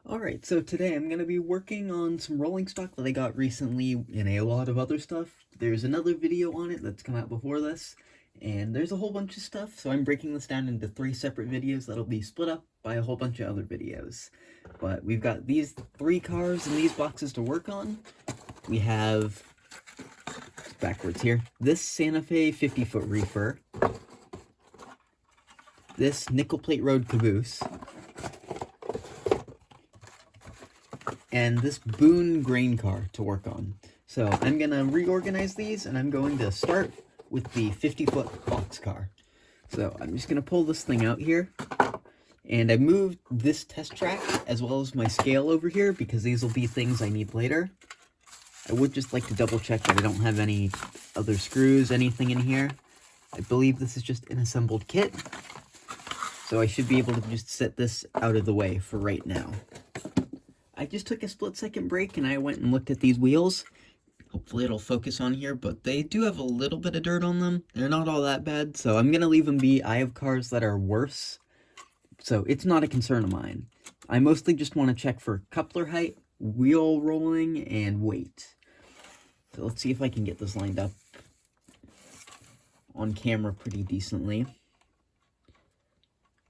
Alright, so today I'm going to be working on some rolling stock that I got recently and a lot of other stuff. There's another video on it that's come out before this, and there's a whole bunch of stuff, so I'm breaking this down into 3 separate videos that'll be split up by a whole bunch of other videos. But we've got these 3 cars and these boxes to work on. We have, backwards here, this Santa Fe 50-foot reefer, this Nickel Plate Road caboose, and this Boone grain car to work on. So I'm gonna reorganize these, and I'm going to start with the 50-foot box car. So I'm just gonna pull this thing out here, and I moved this test track as well as my scale over here because these will be things I need later. I would just like to double check that I don't have any other screws, anything in here. I believe this is just an assembled kit, so I should be able to just set this out of the way for right now. I just took a split-second break and I went and looked at these wheels. Hopefully it'll focus on here, but they do have a little bit of dirt on them. They're not all that bad, so I'm gonna leave them be. I have cars that are worse, so it's not a concern of mine. I mostly just want to check for coupler height, wheel rolling, and weight. So let's see if I can get this lined up on camera pretty decently.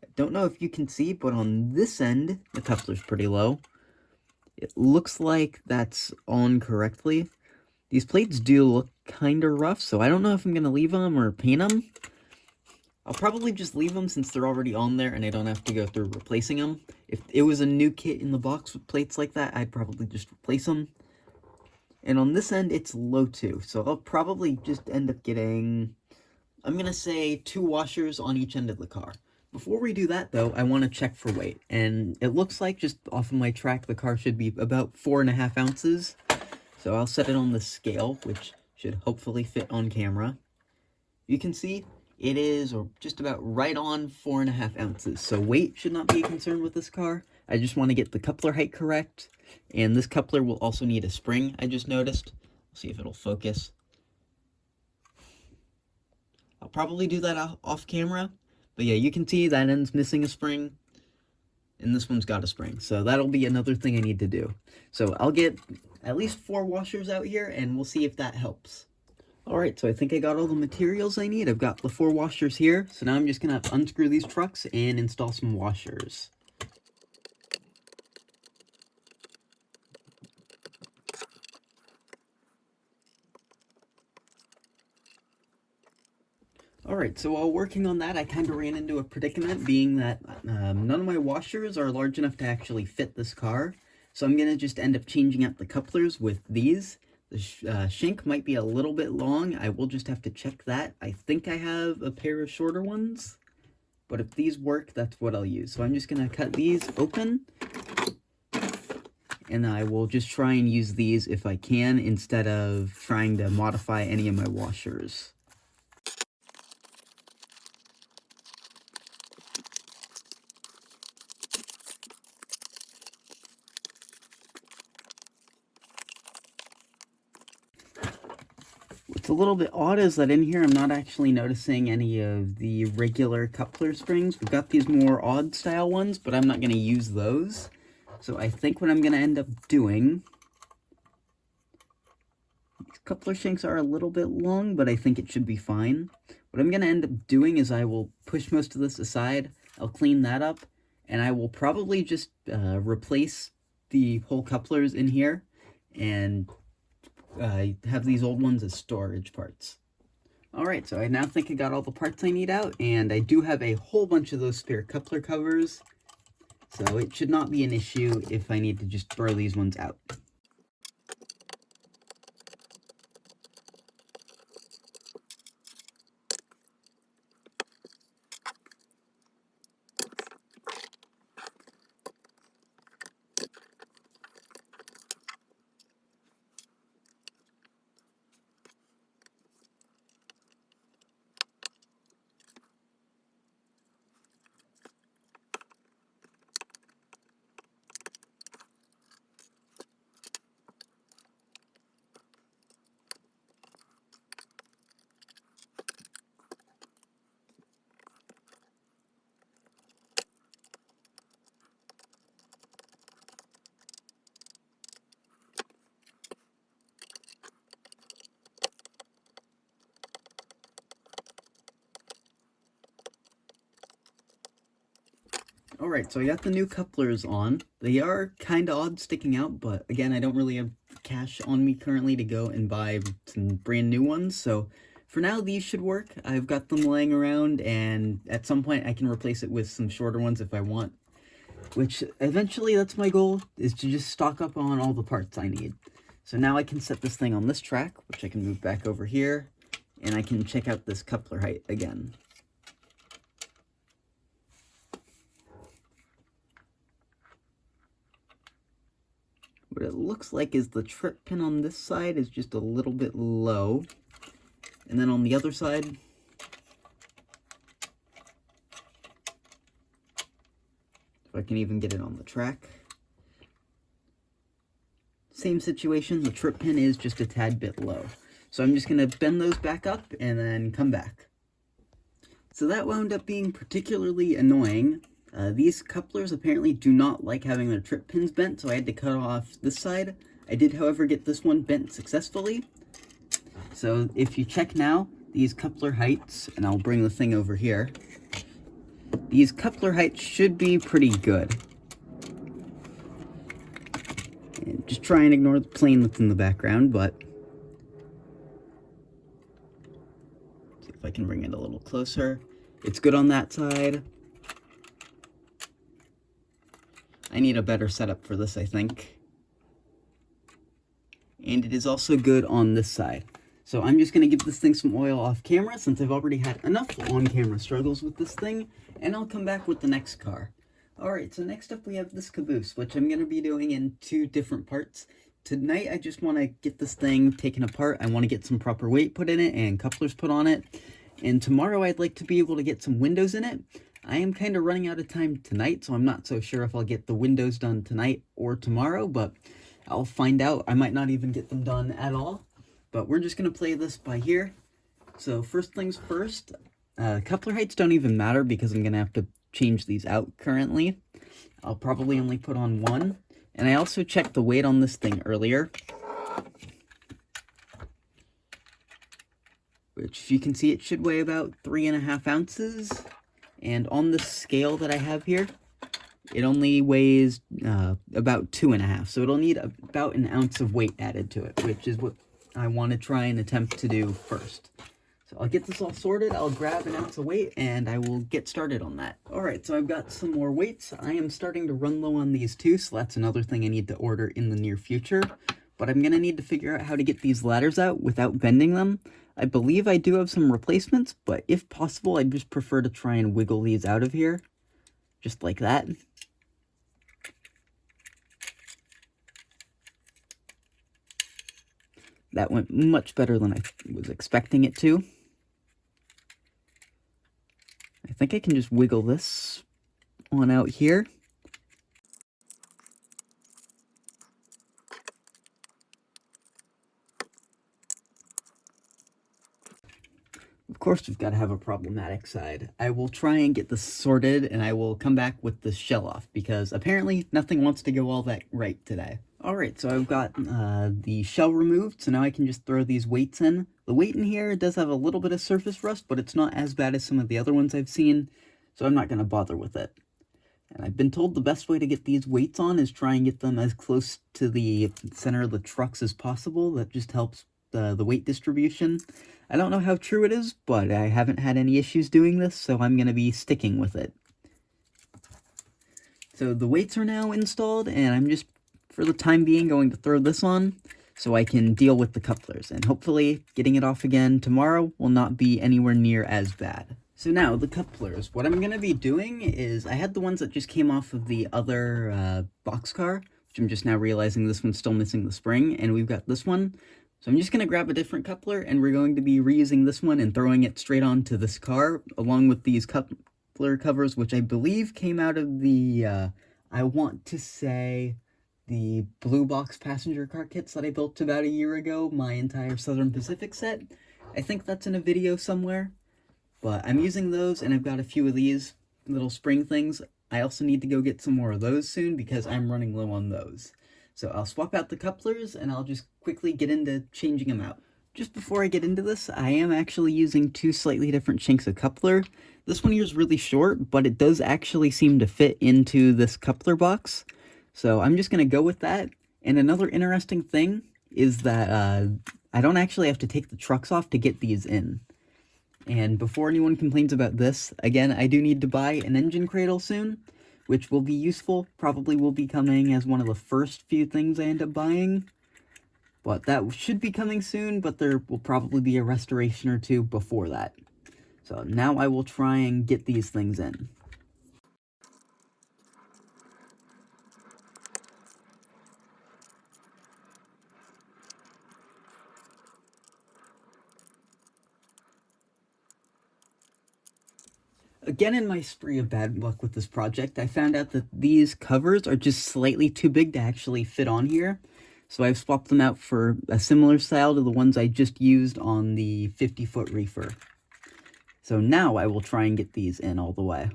I don't know if you can see, but on this end, the coupler's pretty low. It looks like that's on correctly. These plates do look kind of rough, so I don't know if I'm going to leave them or paint them. I'll probably just leave them since they're already on there and I don't have to go through replacing them. If it was a new kit in the box with plates like that, I'd probably just replace them. And on this end, it's low too, so I'll probably just end up getting, I'm going to say 2 washers on each end of the car. Before we do that, though, I want to check for weight, and it looks like, just off of my track, the car should be about 4.5 ounces, so I'll set it on the scale, which should hopefully fit on camera. You can see it is just about right on 4.5 ounces, so weight should not be a concern with this car. I just want to get the coupler height correct, and this coupler will also need a spring, I just noticed. Let's see if it'll focus. I'll probably do that off camera. But yeah, you can see that end's missing a spring, and this one's got a spring. So that'll be another thing I need to do. So I'll get at least 4 washers out here, and we'll see if that helps. Alright, so I think I got all the materials I need. I've got the 4 washers here. So now I'm just going to unscrew these trucks and install some washers. Alright, so while working on that, I kind of ran into a predicament, being that none of my washers are large enough to actually fit this car. So I'm going to just end up changing out the couplers with these. The shank might be a little bit long. I will just have to check that. I think I have a pair of shorter ones, but if these work, that's what I'll use. So I'm just going to cut these open, and I will just try and use these if I can, instead of trying to modify any of my washers. What's a little bit odd is that in here I'm not actually noticing any of the regular coupler springs. We've got these more odd style ones, but I'm not going to use those. So I think what I'm going to end up doing, these coupler shanks are a little bit long, but I think it should be fine. What I'm going to end up doing is I will push most of this aside, I'll clean that up, and I will probably just replace the whole couplers in here, and have these old ones as storage parts. Alright, so I now think I got all the parts I need out, and I do have a whole bunch of those spare coupler covers, so it should not be an issue if I need to just throw these ones out. Alright, so I got the new couplers on. They are kind of odd sticking out, but again, I don't really have cash on me currently to go and buy some brand new ones, so for now these should work. I've got them laying around, and at some point I can replace it with some shorter ones if I want, which eventually that's my goal, is to just stock up on all the parts I need. So now I can set this thing on this track, which I can move back over here, and I can check out this coupler height again. What it looks like is the trip pin on this side is just a little bit low. And then on the other side, if I can even get it on the track, same situation, the trip pin is just a tad bit low. So I'm just going to bend those back up and then come back. So that wound up being particularly annoying. These couplers apparently do not like having their trip pins bent, so I had to cut off this side. I did, however, get this one bent successfully. So if you check now, these coupler heights, and I'll bring the thing over here, these coupler heights should be pretty good. And just try and ignore the plane that's in the background, but see if I can bring it a little closer. It's good on that side. I need a better setup for this, I think. And it is also good on this side. So I'm just going to give this thing some oil off camera, since I've already had enough on-camera struggles with this thing, and I'll come back with the next car. Alright, so next up we have this caboose, which I'm going to be doing in 2 different parts. Tonight I just want to get this thing taken apart. I want to get some proper weight put in it and couplers put on it. And tomorrow I'd like to be able to get some windows in it. I am kind of running out of time tonight, so I'm not so sure if I'll get the windows done tonight or tomorrow, but I'll find out. I might not even get them done at all, but we're just going to play this by ear. So first things first, coupler heights don't even matter because I'm going to have to change these out currently. I'll probably only put on 1, and I also checked the weight on this thing earlier, which, if you can see, it should weigh about 3.5 ounces. And on the scale that I have here, it only weighs about 2.5. So it'll need about 1 ounce of weight added to it, which is what I want to try and attempt to do first. So I'll get this all sorted, I'll grab 1 ounce of weight, and I will get started on that. Alright, so I've got some more weights. I am starting to run low on these too, so that's another thing I need to order in the near future. But I'm going to need to figure out how to get these ladders out without bending them. I believe I do have some replacements, but if possible, I'd just prefer to try and wiggle these out of here. Just like that. That went much better than I was expecting it to. I think I can just wiggle this on out here. Of course, we've got to have a problematic side. I will try and get this sorted, and I will come back with the shell off, because apparently nothing wants to go all that right today. Alright, so I've got the shell removed, so now I can just throw these weights in. The weight in here does have a little bit of surface rust, but it's not as bad as some of the other ones I've seen, so I'm not going to bother with it. And I've been told the best way to get these weights on is try and get them as close to the center of the trucks as possible. That just helps the weight distribution. I don't know how true it is, but I haven't had any issues doing this, so I'm going to be sticking with it. So the weights are now installed, and I'm just, for the time being, going to throw this on so I can deal with the couplers. And hopefully getting it off again tomorrow will not be anywhere near as bad. So now, the couplers. What I'm going to be doing is, I had the ones that just came off of the other boxcar, which I'm just now realizing this one's still missing the spring, and we've got this one. So I'm just going to grab a different coupler, and we're going to be reusing this one and throwing it straight onto this car, along with these coupler covers, which I believe came out of the, I want to say, the Blue Box passenger car kits that I built about a year ago, my entire Southern Pacific set. I think that's in a video somewhere. But I'm using those, and I've got a few of these little spring things. I also need to go get some more of those soon, because I'm running low on those. So I'll swap out the couplers, and I'll just quickly get into changing them out. Just before I get into this, I am actually using 2 slightly different shanks of coupler. This one here is really short, but it does actually seem to fit into this coupler box. So I'm just going to go with that. And another interesting thing is that I don't actually have to take the trucks off to get these in. And before anyone complains about this, again, I do need to buy an engine cradle soon, which will be useful. Probably will be coming as one of the first few things I end up buying. But that should be coming soon, but there will probably be a restoration or two before that. So now I will try and get these things in. Again, in my spree of bad luck with this project, I found out that these covers are just slightly too big to actually fit on here. So I've swapped them out for a similar style to the ones I just used on the 50-foot reefer. So now I will try and get these in all the way.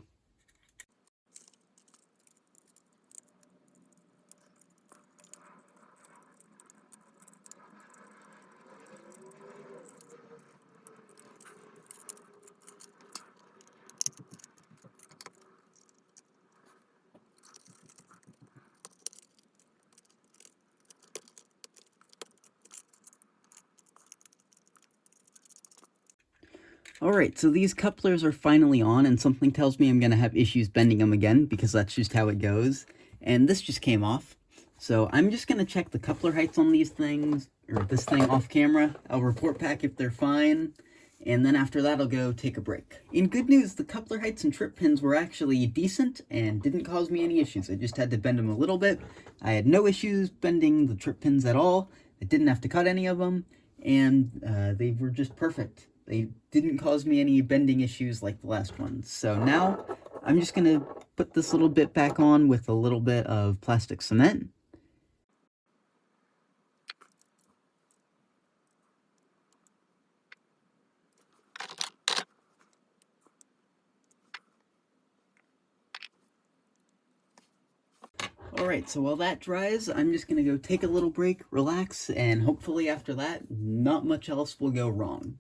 Alright, so these couplers are finally on, and something tells me I'm going to have issues bending them again, because that's just how it goes. And this just came off. So I'm just going to check the coupler heights on these things, or this thing off camera. I'll report back if they're fine, and then after that I'll go take a break. In good news, the coupler heights and trip pins were actually decent, and didn't cause me any issues. I just had to bend them a little bit. I had no issues bending the trip pins at all. I didn't have to cut any of them, and they were just perfect. They didn't cause me any bending issues like the last ones. So now I'm just going to put this little bit back on with a little bit of plastic cement. Alright, so while that dries, I'm just going to go take a little break, relax, and hopefully after that, not much else will go wrong.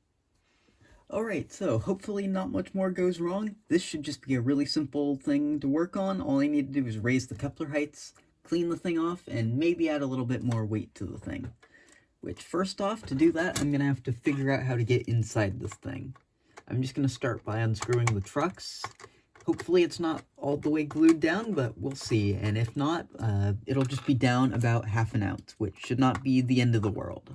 Alright, so hopefully not much more goes wrong. This should just be a really simple thing to work on. All I need to do is raise the coupler heights, clean the thing off, and maybe add a little bit more weight to the thing. Which, first off, to do that, I'm going to have to figure out how to get inside this thing. I'm just going to start by unscrewing the trucks. Hopefully it's not all the way glued down, but we'll see. And if not, it'll just be down about 1/2 ounce, which should not be the end of the world.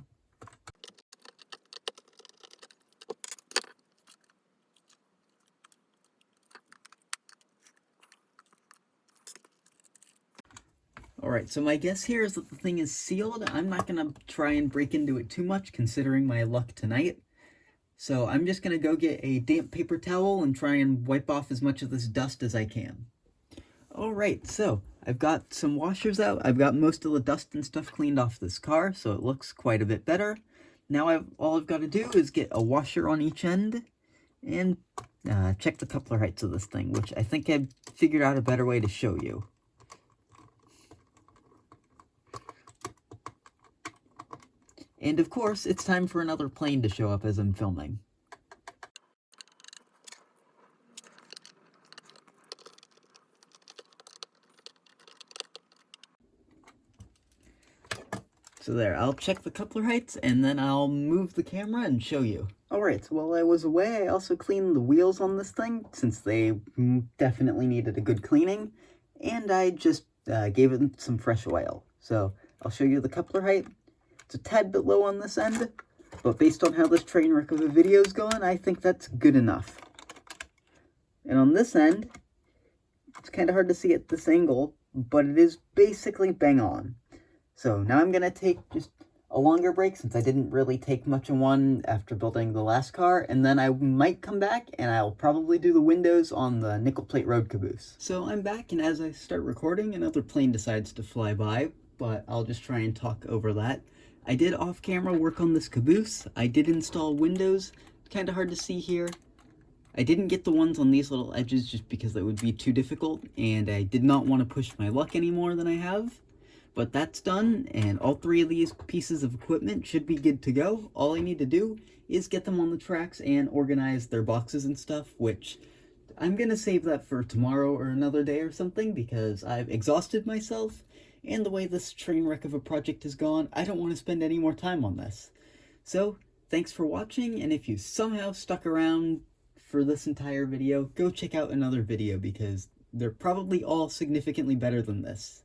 Alright, so my guess here is that the thing is sealed. I'm not going to try and break into it too much, considering my luck tonight. So I'm just going to go get a damp paper towel and try and wipe off as much of this dust as I can. Alright, so I've got some washers out. I've got most of the dust and stuff cleaned off this car, so it looks quite a bit better. Now all I've got to do is get a washer on each end and check the coupler heights of this thing, which I think I've figured out a better way to show you. And of course, it's time for another plane to show up as I'm filming. So there, I'll check the coupler heights, and then I'll move the camera and show you. Alright, so while I was away, I also cleaned the wheels on this thing, since they definitely needed a good cleaning, and I just gave it some fresh oil. So, I'll show you the coupler height. It's a tad bit low on this end, but based on how this train wreck of a video is going, I think that's good enough. And on this end, it's kind of hard to see at this angle, but it is basically bang on. So now I'm going to take just a longer break, since I didn't really take much of one after building the last car, and then I might come back and I'll probably do the windows on the nickel plate road caboose. So I'm back, and as I start recording, another plane decides to fly by, but I'll just try and talk over that. I did off-camera work on this caboose. I did install windows. It's kind of hard to see here. I didn't get the ones on these little edges just because that would be too difficult, and I did not want to push my luck any more than I have. But that's done, and all 3 of these pieces of equipment should be good to go. All I need to do is get them on the tracks and organize their boxes and stuff, which I'm gonna save that for tomorrow or another day or something because I've exhausted myself, and the way this train wreck of a project has gone, I don't want to spend any more time on this. So, thanks for watching, and if you somehow stuck around for this entire video, go check out another video because they're probably all significantly better than this.